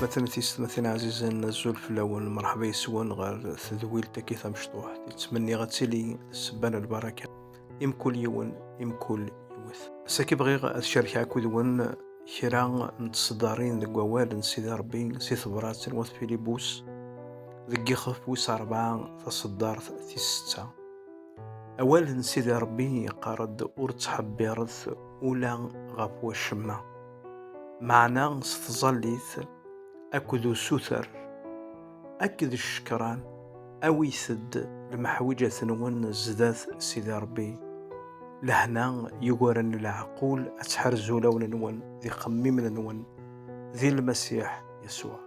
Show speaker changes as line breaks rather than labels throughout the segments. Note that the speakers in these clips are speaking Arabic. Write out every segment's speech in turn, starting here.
مثلا عزيزا الزول في الأول مرحبا يسون غير تذويل تكيثة مشطوح تتمني غتسلي السبان البركة يمكل يون يمكل يوث ساكي بغي الشركة كودون كرا نتصدارين ذك ووال سيدي ربي سي ثبرات نوث فيليبوس ذك يخف ويس 4 تصدار في 6 أول سيدي ربي قارد أور تحبيرث أولا غفو الشمع معنا ستظليث أكدو سوثر أكد الشكران أويسد المحوجة نون الزداث سيدي ربي لهنا يقورن العقول أتحرزو لون نون ذي خميم نون ذي المسيح يسوع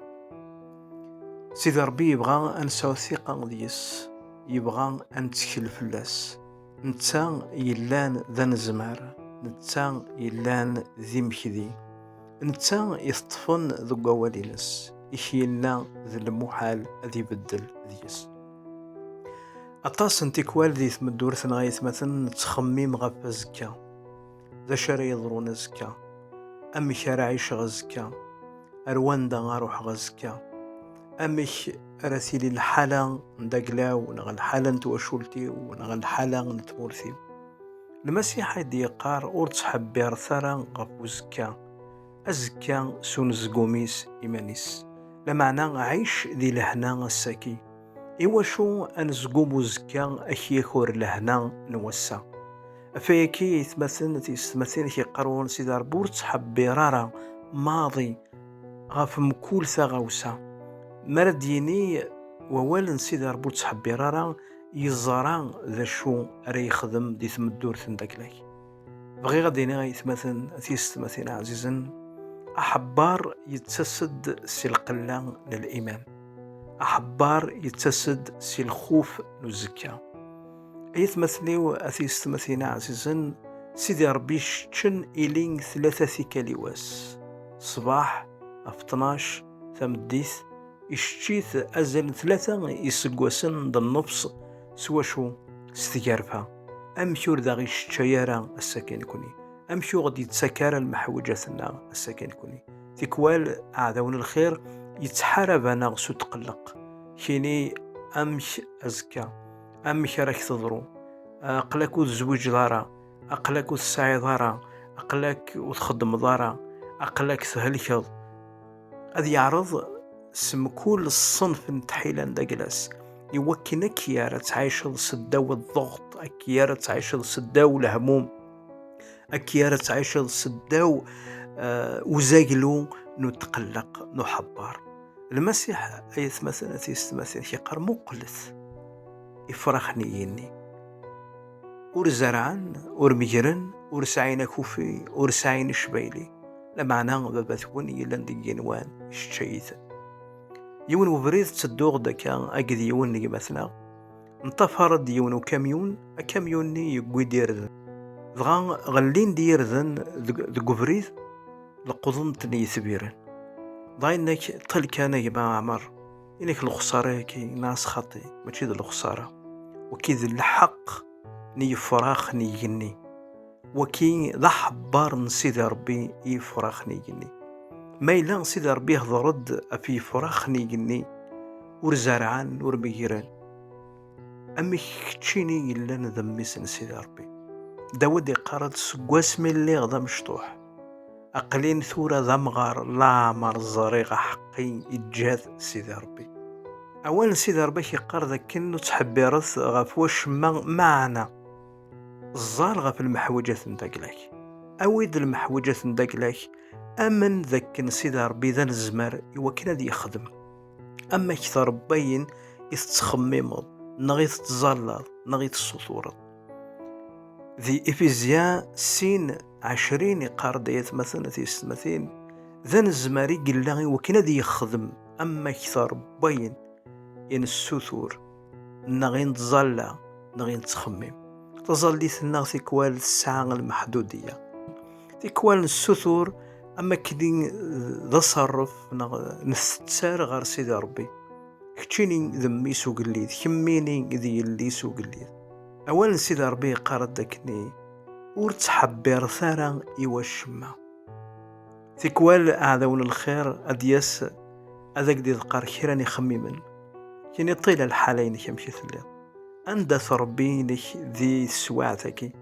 سيدي ربي يبغى أن سوثيقا ديس يبغى أن تكل فلاس نتا يلان ذا نزمار نتا يلان ذي مكذي نتا يطفن ذو قوالينس إشيلنا ذي المحال ذي يبدل ديس أطاس انتكوال ذي ثمدور ثنغايث مثلا تخميم غفا زكا ذا شرا يضرون زكا أمي شارع عيش غزكا أرواندا غاروح غزكا أمي راسيلي الحالة ندقلاو نغا الحالة نتواشولتي ونغا الحالة نتمورثي المسيح يدي قار أورتس حبير ثرا غفو زكا أزكا سون زقوميس إيمانيس لمعنى عيش ذي لهنا الساكي إيواشو أن زقومو زكا أخيخور لهنا نوسا أفايكي يتمثل كي قارون سيدي ربورت حبيرارا ماضي غاف مكول ثغوسا مرديني ووالن سيدي ربورت حبيرارا يزارا ذا شو راه يخدم دي ثمدور ثنداكلاك بغي غاديني يتمثل عزيزا أحبار يتسد سي القلة للإيمان أحبار يتسد سي الخوف للزكاة يتمثليو أثيستمثينا عزيزا سيدي ربي شتشن إلين 3 كاليواس صباح 12 ثمديث يشتيث أزل 3 يسقوسن ضد النفس سوا شو استجارفها أمشور داغي الشيارة السكن يكوني أمشو غادي يتسكر المحوجاتنا السكن يكوني تكوال أعداون الخير يتحارب أنا سو تقلق كيني أمش أزكى أمش راك تضرو أقلك وتزوج دارا أقلك وتسعي دارا أقلك وتخدم دارا أقلك تهلكض هذا يعرض سم كل الصنف نتحيلا داكلاس يوكنك يا تعيش الصداو الضغط أكيارة تعيش الصداو الهموم أكيارة تعيش الصداو وزاقلو نتقلق نحبار المسيح أيث مثلا تيستمثل يقر مقلث يفرخني يني ور زرعان ور مجرن ور سعين كوفي ور سعين شبيلي لمعنى بابثون يلان دي جنوان الشيث يون وبريد تصدوغ داكا أقد يون نجي مثلا انطفرد يون وكاميون أكاميوني يقوي ديرذن ضغا غلين ديرذن ذو بريد لقضن تني ثبيرن ضاينك طل كان يبا عمر إنك الخسارة كي ناس خطي ماشي ذا الخسارة وكي الحق ني فراخ ني جني وكي ذا حبار نسيدي ربي يفراخ ني جني ما إلا سيدي ربي هضرد في فراخ ني جني ورزارعان ورميجيران أمي كتشيني إلا نذميس نسيدي ربي داود يقارد سقواس من اللي غدا مشطوح أقلين ثورة ذا مغار لا مرزريغ حقي إجاث سيدي ربي أولا سيدي ربي يقار ذا كنو تحبيرث غفوش معنا الزارغة في المحوجات نداكلاك أويد المحوجات نداكلاك أمن ذاك سيدي ربي ذا الزمار يوكنا دي يخدم أما كثر باين يتخممض نغيث تزلط نغيث السطورة ذي إفيزيا سين 20 يقارد يتمثل تيستمثين ذا الزماري قلاغي وكنا دي يخدم أما كثر باين ين السثور نغين تزلا نغين تخمم تظل ثنا تكوال الساعة المحدودية تكوال السثور أما كدين ذا صرف نستسار غير سيدي ربي كتشيني ذمي سوق الليل كميني ذي اللي سوق الليل أولا سيدي ربي قارد داكني ورتحبير ثارا إيوا الشمع تكوال أعداون الخير أدياس هذاك دي ذقار كيراني خميمن كيني طيلة الحالين كمشي ثليض أندث ربينك ذي سواعتك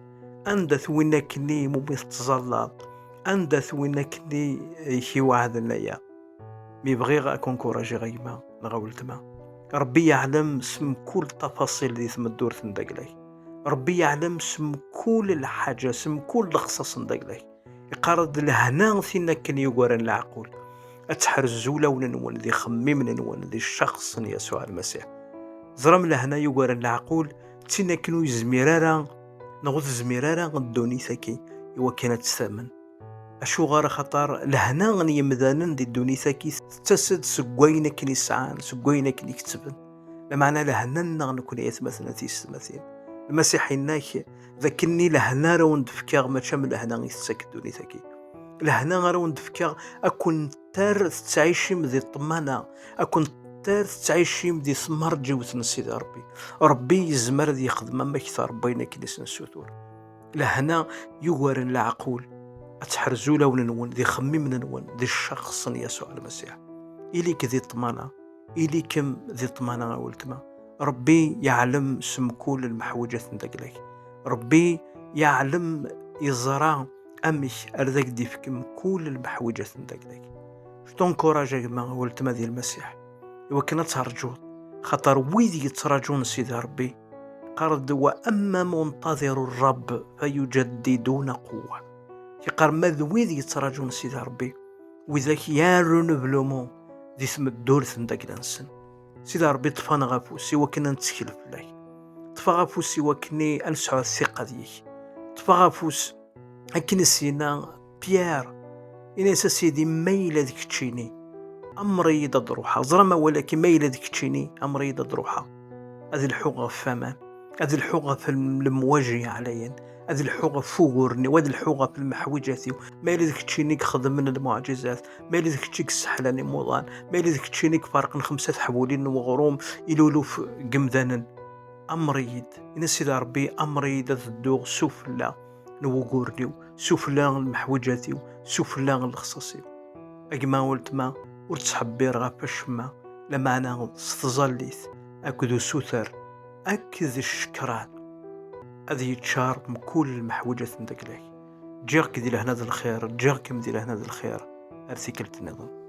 أندث وينكني مبيث تزلط أندث وينكني كي واحد ليا ميبغي أكون كوراجي غيما نغولت ما ربي يعلم سم كل تفاصيل ذي ثم الدور ثندقلي ربي يعلم سم كل الحاجة سم كل خصص ندقلي يقارد لهنا ثينا كن يقارن العقول أتحرزو لون نون ذي خميم نون ذي الشخص يسوع المسيح زرم لهنا يقارن العقول تينا كنو يزميرارا نغوذ زميرارا غدوني ثكي إوا كانت الثمن أشو غار خطر لهنا غني يمذانن دي الدوني ثكي تسد سقوينا كني سعان سقوينا كني كتبن لمعنى لهنا غنكون يتمثلنا تيستمثين المسيح إناك ذكني لهنا راون دفكاغ ما شامل لهنا يستسك الدوني ثكي لهنا راون دفكاغ أكون تار تعيشي مذي الطمانة أكون تار تعيشي مذي ثمار جوث نسيد ربي يزمر ذي يخدم ما كثار بين كنيس نسوتور لهنا يوارن العقول أتحرزو لون نون ذي خميم نون ذي الشخص يسوع المسيح إليك ذي طمانة إليكم ذي طمانة أولتما ربي يعلم سم كل المحوجات ندقلك ربي يعلم يزرع أمش أرذك دي فيكم كل المحوجات ندقلك شتون كوراجة ما أولتما ذي المسيح وكنا ترجو خطر ويدي يتراجون سيد ربي قرد وأما منتظر الرب فيجددون قوة يقار ماذ ويدي يتراجون سيد ربي وذاك يارون بلومو ذي ثم الدور ثندق لنسن سيد ربي طفانا غافوسي وكنا نتسكيل فلاي طفا غافوسي وكني أنسعى الثقة ديك طفا غافوس أكن سينا بيار إنا سيدي ميلا ذيك تشيني أمري ضد روحها زرما ولكن ميلا ذيك تشيني أمري ضد روحها هذه الحوغة فما هذه الحوغة في المواجهة عليا هذه الحوغة فورني وهذه الحوغة في المحوجاتي ما يلذك تشينيك خدم من المعجزات ما يلذك تشيك سحلاني موضان ما يلذك تشينيك فارق 5 حبولين وغروم يلولو في قمذانا أمريد إن سيد ربي أمريد الدوغ سفلا نوغورنيو سفلا المحوجاتي سفلا الخصاصي أجما ولت ما ورتحبير غافش ما لما أنا ستظليث أكدو سوثر أكذ الشكران هذه يتشار من كل المحوجات ندقلك جاك دي لهنا ذا الخير جاك مدي لهنا ذا الخير أرسيكلت النظام